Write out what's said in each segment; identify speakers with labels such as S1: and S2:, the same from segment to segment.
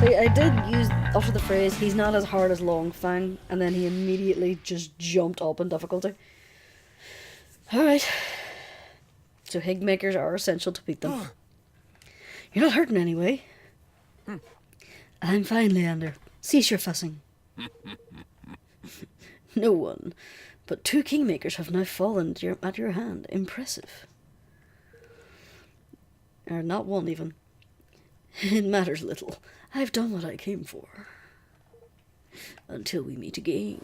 S1: I did use after the phrase, he's not as hard as Longfang, and then he immediately just jumped up in difficulty. Alright. So Higmakers are essential to beat them. You're not hurting anyway. I'm fine, Leander. Cease your fussing. No one, but 2 Kingmakers have now fallen at your hand. Impressive. Or not one, even. It matters little. I've done what I came for. Until we meet again.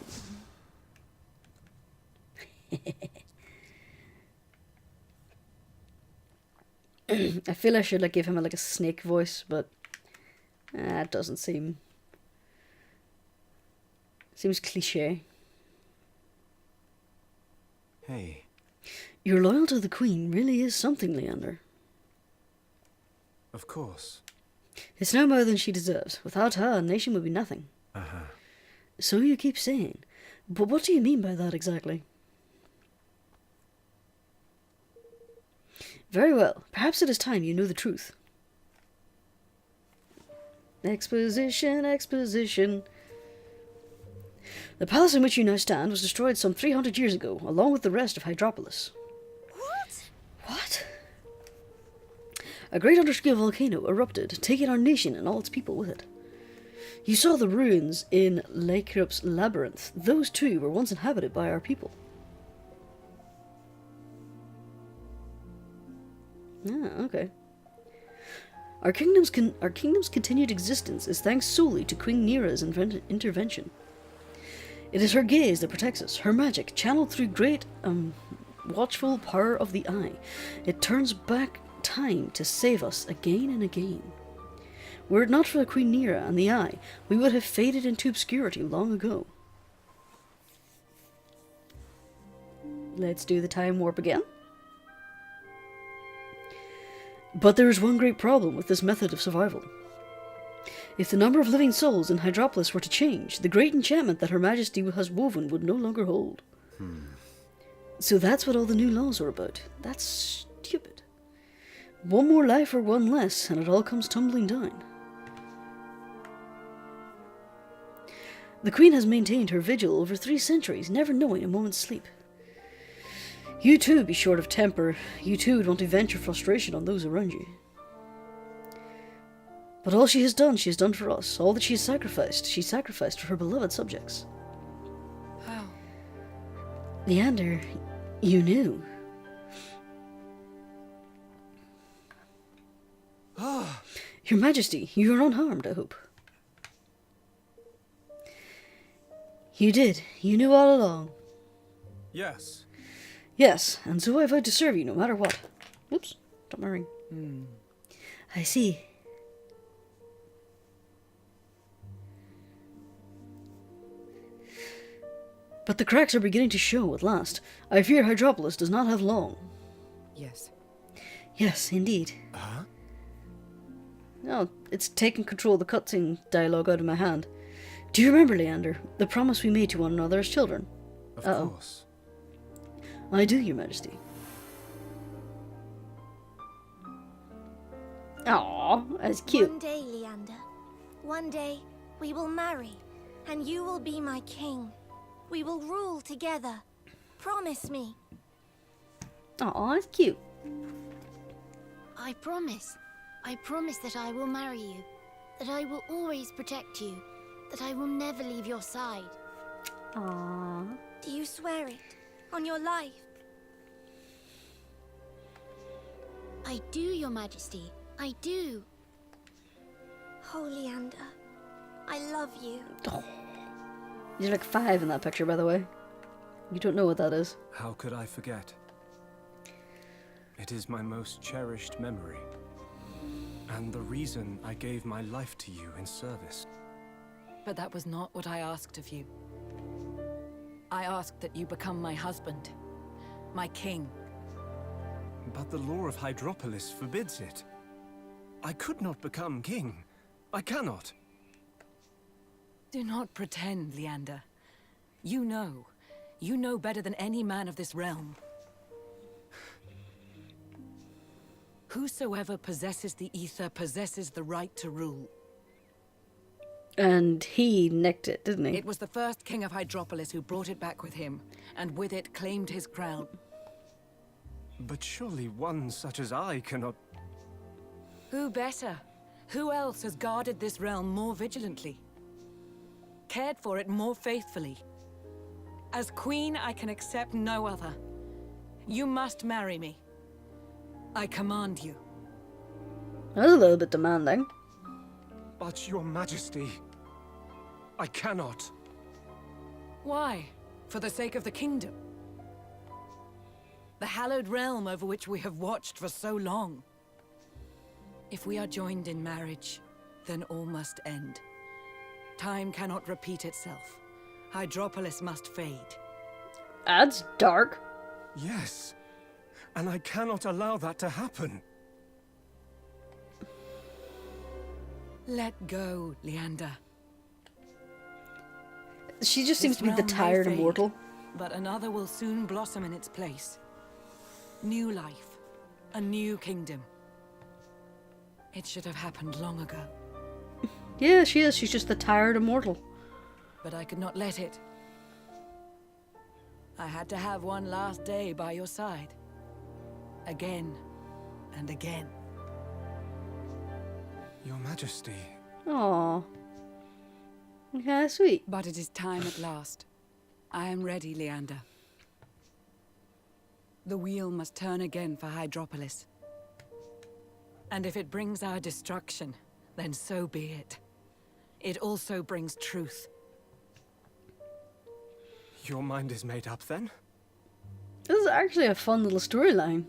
S1: I feel I should give him a snake voice, but it doesn't seem... Seems cliche.
S2: Hey.
S1: Your loyalty to the Queen really is something, Leander.
S2: Of course.
S1: It's no more than she deserves. Without her, a nation would be nothing.
S2: Uh-huh.
S1: So you keep saying. But what do you mean by that exactly? Very well. Perhaps it is time you knew the truth. Exposition, exposition. The palace in which you now stand was destroyed some 300 years ago, along with the rest of Hydropolis.
S3: What?
S1: What? A great underscale volcano erupted, taking our nation and all its people with it. You saw the ruins in Lykrup's labyrinth. Those too were once inhabited by our people. Ah, okay. Our kingdom's continued existence is thanks solely to Queen Nera's intervention. It is her gaze that protects us, her magic, channeled through great, watchful power of the eye. It turns back time to save us again and again. Were it not for Queen Nera and the eye, we would have faded into obscurity long ago. Let's do the time warp again. But there is one great problem with this method of survival. If the number of living souls in Hydropolis were to change, the great enchantment that Her Majesty has woven would no longer hold. So that's what all the new laws are about. That's stupid. One more life or one less, and it all comes tumbling down. The Queen has maintained her vigil over 3 centuries, never knowing a moment's sleep. You too be short of temper. You too would want to venture frustration on those around you. But all she has done for us. All that she sacrificed for her beloved subjects.
S3: How?
S1: Leander, you knew. Your Majesty, you are unharmed, I hope. You did. You knew all along.
S2: Yes.
S1: Yes, and so I vowed to serve you no matter what. Oops, dropped my ring. I see. But the cracks are beginning to show at last. I fear Hydropolis does not have long.
S3: Yes.
S1: Yes, indeed.
S2: Huh?
S1: No, it's taking control of the cutscene dialogue out of my hand. Do you remember, Leander, the promise we made to one another as children?
S2: Of course.
S1: I do, Your Majesty. Aww, that's cute.
S4: One day, Leander, one day we will marry, and you will be my king. We will rule together. Promise me.
S1: Aww, that's cute.
S5: I promise. I promise that I will marry you, that I will always protect you, that I will never leave your side.
S1: Aww.
S4: Do you swear it? On your life?
S5: I do, Your Majesty. I do.
S4: Oh, Leander, I love you.
S1: Oh. You're like 5 in that picture, by the way. You don't know what that is.
S2: How could I forget? It is my most cherished memory. And the reason I gave my life to you in service.
S3: But that was not what I asked of you. I asked that you become my husband, my king.
S2: But the law of Hydropolis forbids it. I could not become king. I cannot.
S3: Do not pretend, Leander. You know better than any man of this realm. Whosoever possesses the ether possesses the right to rule.
S1: And he nicked it, didn't he?
S3: It was the first king of Hydropolis who brought it back with him, and with it claimed his crown.
S2: But surely one such as I cannot...
S3: Who better? Who else has guarded this realm more vigilantly? Cared for it more faithfully? As queen, I can accept no other. You must marry me. I command you.
S1: That was a little bit demanding.
S2: But your majesty... I cannot.
S3: Why? For the sake of the kingdom? The hallowed realm over which we have watched for so long. If we are joined in marriage, then all must end. Time cannot repeat itself. Hydropolis must fade.
S1: That's dark.
S2: Yes. And I cannot allow that to happen.
S3: Let go, Leander.
S1: She just seems
S3: This
S1: to be the
S3: realm may
S1: tired
S3: fade,
S1: immortal.
S3: But another will soon blossom in its place. New life. A new kingdom. It should have happened long ago.
S1: Yeah, she is. She's just the tired immortal.
S3: But I could not let it. I had to have one last day by your side. Again and again.
S2: Your majesty...
S1: Aww. Okay, sweet.
S3: But it is time at last. I am ready, Leander. The wheel must turn again for Hydropolis. And if it brings our destruction, then so be it. It also brings truth.
S2: Your mind is made up, then?
S1: This is actually a fun little storyline.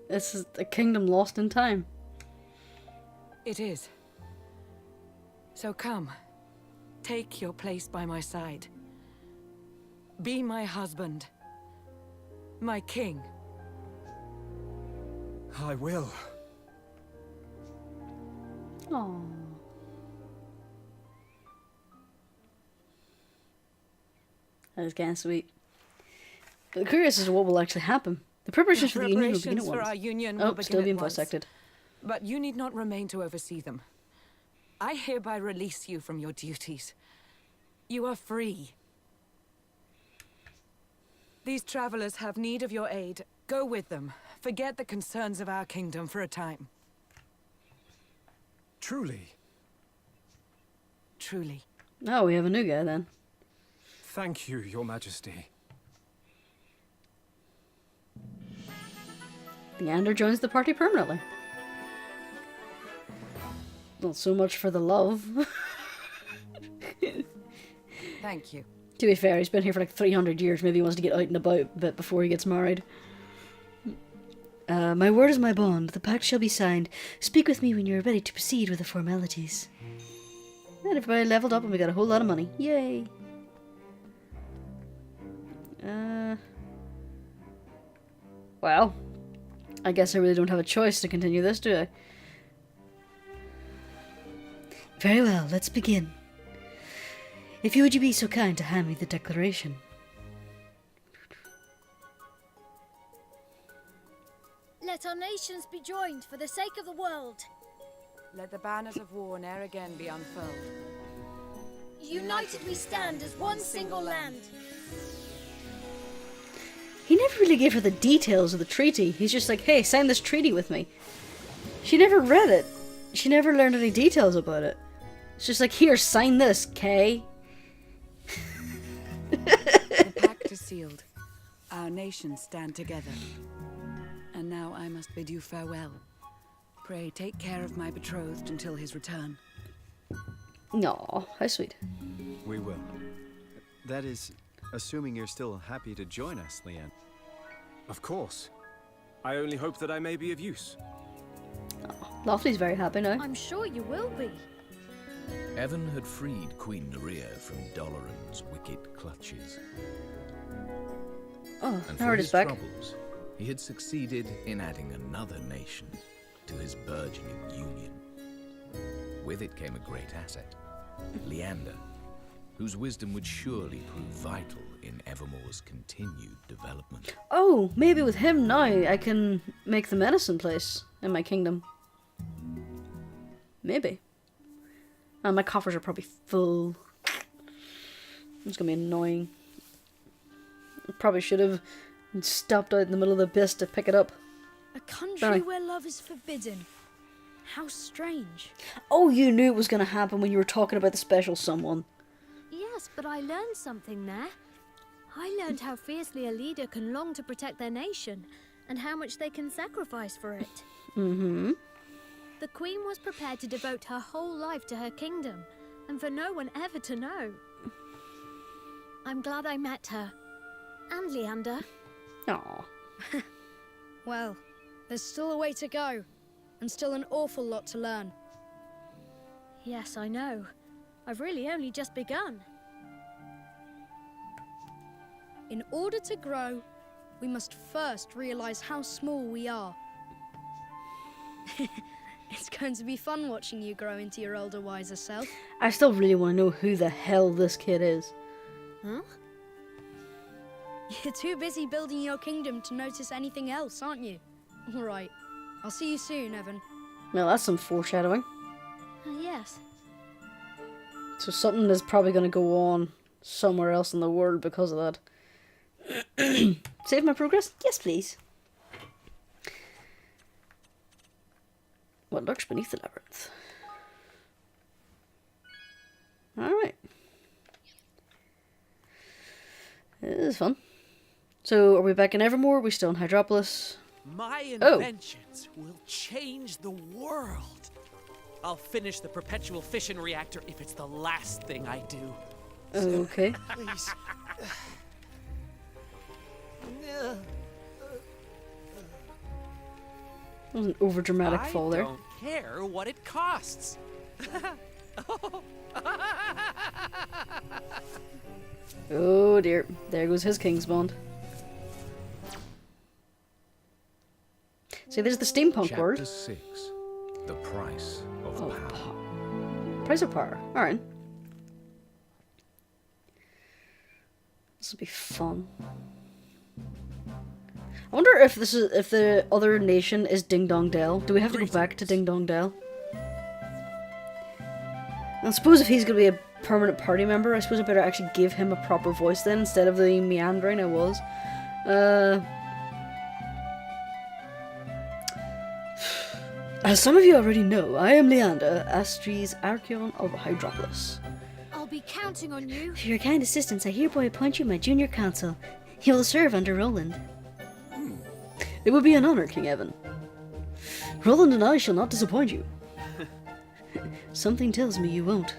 S1: This is a kingdom lost in time.
S3: It is. So come. Take your place by my side. Be my husband. My king.
S2: I will.
S1: Aww. That is kind of sweet. But curious as to what will actually happen. The preparations for the union will begin at
S3: Preparations for
S1: once.
S3: our union
S1: Oh,
S3: will begin
S1: still
S3: at
S1: being
S3: once.
S1: voice acted.
S3: But you need not remain to oversee them. I hereby release you from your duties. You are free. These travelers have need of your aid. Go with them. Forget the concerns of our kingdom for a time.
S2: Truly.
S3: Truly.
S1: Oh, we have a new guy then.
S2: Thank you, your majesty.
S1: Leander joins the party permanently. Not so much for the love.
S3: Thank you.
S1: To be fair, he's been here for like 300 years. Maybe he wants to get out and about a bit before he gets married. My word is my bond. The pact shall be signed. Speak with me when you are ready to proceed with the formalities. And everybody leveled up and we got a whole lot of money. Yay! Well, I guess I really don't have a choice to continue this, do I? Very well, let's begin. If you would be so kind to hand me the declaration.
S6: Let our nations be joined for the sake of the world.
S3: Let the banners of war ne'er again be unfurled.
S6: United we stand as one single land.
S1: He never really gave her the details of the treaty. He's just like, hey, sign this treaty with me. She never read it. She never learned any details about it. It's just like, here, sign this, Kay.
S3: The pact is sealed. Our nations stand together. And now I must bid you farewell. Pray take care of my betrothed until his return.
S1: Aw, how sweet.
S7: We will. That is, assuming you're still happy to join us, Leanne.
S2: Of course. I only hope that I may be of use.
S1: Loftly's very happy now.
S6: I'm sure you will be.
S8: Evan had freed Queen Nerea from Doloran's wicked clutches.
S1: Oh,
S8: And
S1: Howard
S8: for
S1: is
S8: his
S1: back.
S8: troubles, he had succeeded in adding another nation to his burgeoning union. With it came a great asset, Leander, whose wisdom would surely prove vital in Evermore's continued development.
S1: Oh, maybe with him now I can make the medicine place in my kingdom. Maybe. And my coffers are probably full. It's gonna be annoying. I probably should have stopped out in the middle of the abyss to pick it up.
S6: A country
S1: Sorry.
S6: where love is forbidden. How strange.
S1: Oh, you knew it was gonna happen when you were talking about the special someone.
S6: Yes, but I learned something there. I learned how fiercely a leader can long to protect their nation, and how much they can sacrifice for it.
S1: Mm-hmm.
S6: The Queen was prepared to devote her whole life to her kingdom, and for no one ever to know. I'm glad I met her. And Leander.
S1: Aw.
S6: Well, there's still a way to go, and still an awful lot to learn. Yes, I know. I've really only just begun. In order to grow, we must first realize how small we are. It's going to be fun watching you grow into your older, wiser self.
S1: I still really want to know who the hell this kid is.
S6: Huh? You're too busy building your kingdom to notice anything else, aren't you? All right. I'll see you soon, Evan.
S1: Well, that's some foreshadowing.
S6: Yes.
S1: So something is probably going to go on somewhere else in the world because of that. Save my progress? Yes, please. What lurks beneath the labyrinth? Alright. This is fun. So, are we back in Evermore? Are we still in Hydropolis?
S9: My inventions will change the world. I'll finish the perpetual fission reactor if it's the last thing I do.
S1: Okay.
S9: Please.
S1: That was an overdramatic
S9: I
S1: fall there.
S9: don't care what it costs.
S1: Oh dear. There goes his Kingsbond. See, there's the steampunk
S8: Chapter
S1: word.
S8: 6. The price of
S1: Oh,
S8: power.
S1: Price of power. Alright. This will be fun. I wonder if the other nation is Ding Dong Dell. Do we have to go back to Ding Dong Dell? I suppose if he's going to be a permanent party member, I suppose I better actually give him a proper voice then, instead of the meandering I was. As some of you already know, I am Leander, Astries Archeon of Hydropolis.
S6: I'll be counting on you.
S1: For your kind assistance, I hereby appoint you my junior counsel. You will serve under Roland. It would be an honor, King Evan. Roland and I shall not disappoint you. Something tells me you won't.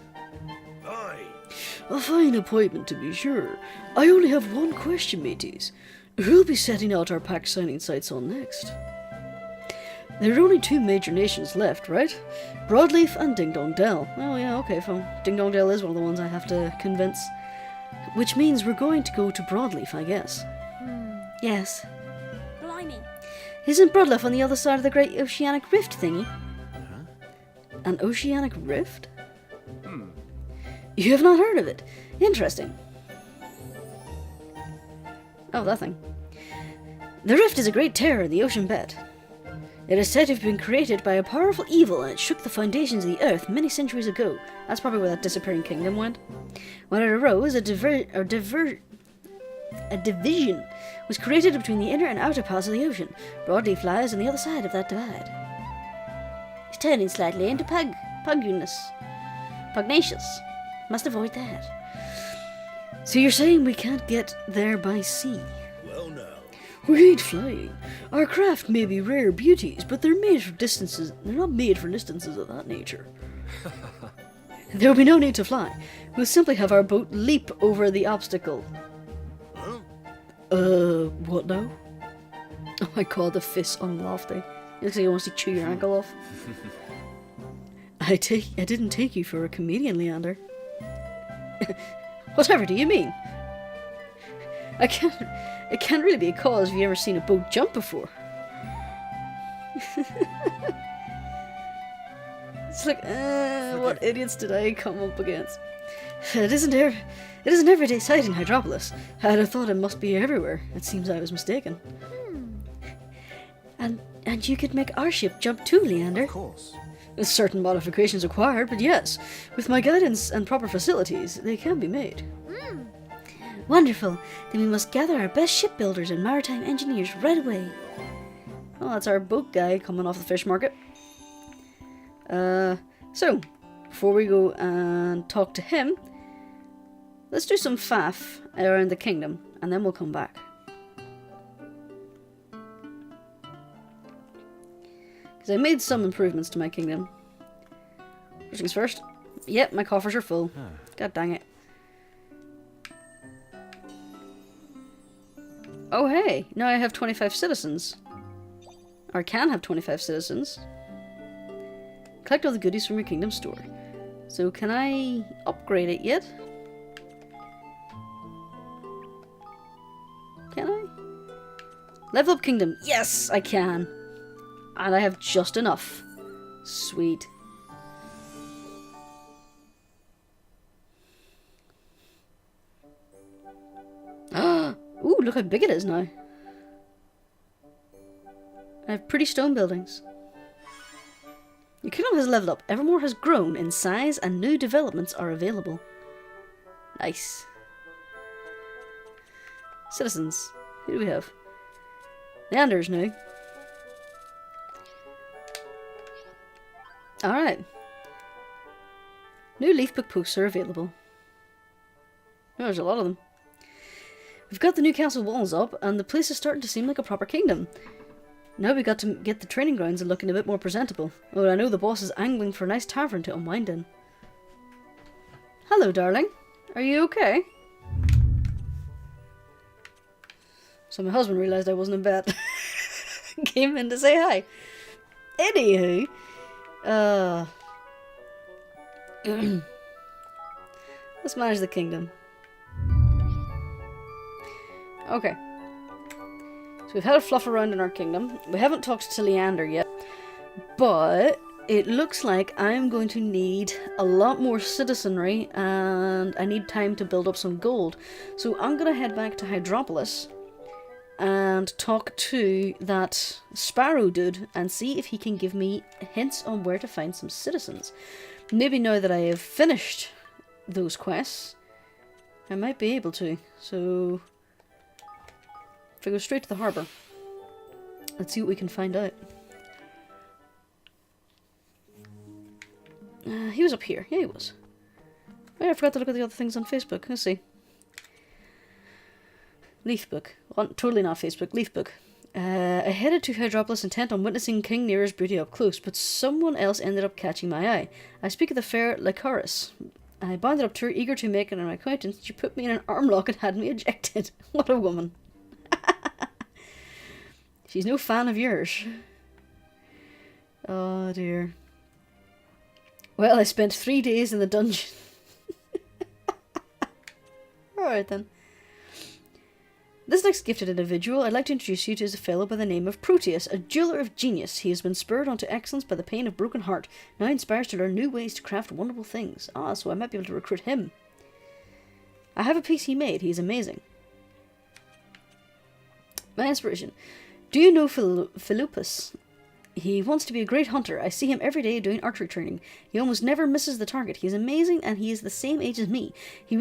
S1: A fine appointment, to be sure. I only have one question, mateys. Who'll be setting out our pact signing sites on next? There are only two major nations left, right? Broadleaf and Ding Dong Dell. Oh yeah, okay, fine. Ding Dong Dell is one of the ones I have to convince. Which means we're going to go to Broadleaf, I guess. Yes.
S6: Blimey.
S1: Isn't Broadleaf on the other side of the Great Oceanic Rift thingy? An Oceanic Rift? You have not heard of it? Interesting. Oh, that thing. The rift is a great terror in the ocean bed. It is said to have been created by a powerful evil, and it shook the foundations of the earth many centuries ago. That's probably where that disappearing kingdom went. When it arose, a division was created between the inner and outer parts of the ocean. Broadleaf lies on the other side of that divide. It's turning slightly into pugnacious. Must avoid that. So you're saying we can't get there by sea?
S10: Well, now.
S1: We ain't flying. Our craft may be rare beauties, but they're made for distances. They're not made for distances of that nature. There will be no need to fly. We'll simply have our boat leap over the obstacle. What now? Oh my god, the fist unlofty. It looks like he wants to chew your ankle off. I didn't take you for a comedian, Leander. Whatever do you mean? It can't really be a cause if you've ever seen a boat jump before. It's like, what idiots did I come up against? It isn't everyday sight in Hydropolis. I'd have thought it must be everywhere. It seems I was mistaken. And you could make our ship jump too, Leander.
S2: Of course.
S1: Certain modifications required, but yes, with my guidance and proper facilities, they can be made. Wonderful. Then we must gather our best shipbuilders and maritime engineers right away. Well, that's our boat guy coming off the fish market. So, before we go and talk to him, let's do some faff around the kingdom, and then we'll come back. Because I made some improvements to my kingdom. First things first. Yep, my coffers are full. God dang it. Oh hey, now I have 25 citizens. Or can have 25 citizens. Collect all the goodies from your kingdom store. So can I upgrade it yet? Can I? Level up kingdom. Yes, I can. And I have just enough. Sweet. Ooh, look how big it is now. I have pretty stone buildings. Your kingdom has leveled up. Evermore has grown in size and new developments are available. Nice. Citizens. Who do we have? Leander's now. Alright. New leaf book posts are available. Oh, there's a lot of them. We've got the new castle walls up, and the place is starting to seem like a proper kingdom. Now we got to get the training grounds looking a bit more presentable. Oh, I know the boss is angling for a nice tavern to unwind in. Hello, darling. Are you okay? So my husband realised I wasn't in bed. Came in to say hi. Anywho. Let's manage the kingdom. Okay. So we've had a fluff around in our kingdom. We haven't talked to Leander yet. But it looks like I'm going to need a lot more citizenry and I need time to build up some gold. So I'm going to head back to Hydropolis and talk to that sparrow dude and see if he can give me hints on where to find some citizens. Maybe now that I have finished those quests, I might be able to. So if I go straight to the harbour, let's see what we can find out. He was up here. Yeah, he was. Oh, I forgot to look at the other things on Facebook. Let's see. Leafbook. Well, totally not Facebook. Leafbook. I headed to Hydropolis intent on witnessing King Nero's beauty up close, but someone else ended up catching my eye. I speak of the fair Lycoris. I bounded up to her, eager to make an acquaintance. She put me in an arm lock and had me ejected. What a woman. She's no fan of yours. Oh dear. Well, I spent 3 days in the dungeon. Alright then. This next gifted individual, I'd like to introduce you to is a fellow by the name of Proteus, a jeweler of genius. He has been spurred onto excellence by the pain of broken heart, now inspires to learn new ways to craft wonderful things. Ah, so I might be able to recruit him. I have a piece he made. He's amazing. My inspiration. Do you know Philopus? He wants to be a great hunter. I see him every day doing archery training. He almost never misses the target. He is amazing, and he is the same age as me. He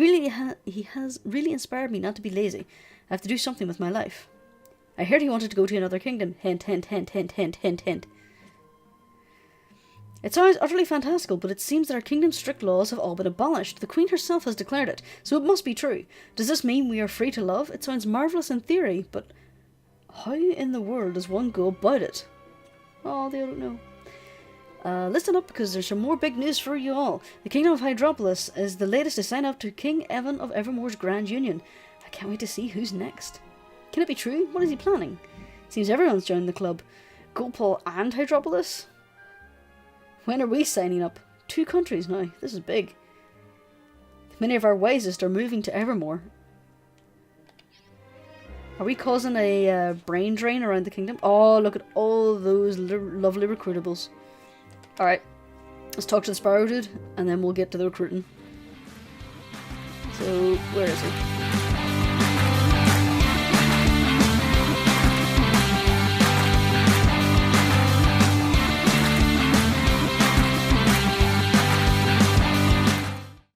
S1: has really inspired me not to be lazy. I have to do something with my life. I heard he wanted to go to another kingdom. Hint, hint, hint, hint, hint, hint, hint. It sounds utterly fantastical, but it seems that our kingdom's strict laws have all been abolished. The Queen herself has declared it, so it must be true. Does this mean we are free to love? It sounds marvellous in theory, but how in the world does one go about it? Oh, they don't know. Listen up, because there's some more big news for you all. The Kingdom of Hydropolis is the latest to sign up to King Evan of Evermore's Grand Union. I can't wait to see who's next. Can it be true? What is he planning? Seems everyone's joined the club. Gopal and Hydropolis? When are we signing up? 2 countries now. This is big. Many of our wisest are moving to Evermore. Are we causing a brain drain around the kingdom? Oh, look at all those lovely recruitables. Alright. Let's talk to the Sparrow Dude, and then we'll get to the recruiting. So, where is he?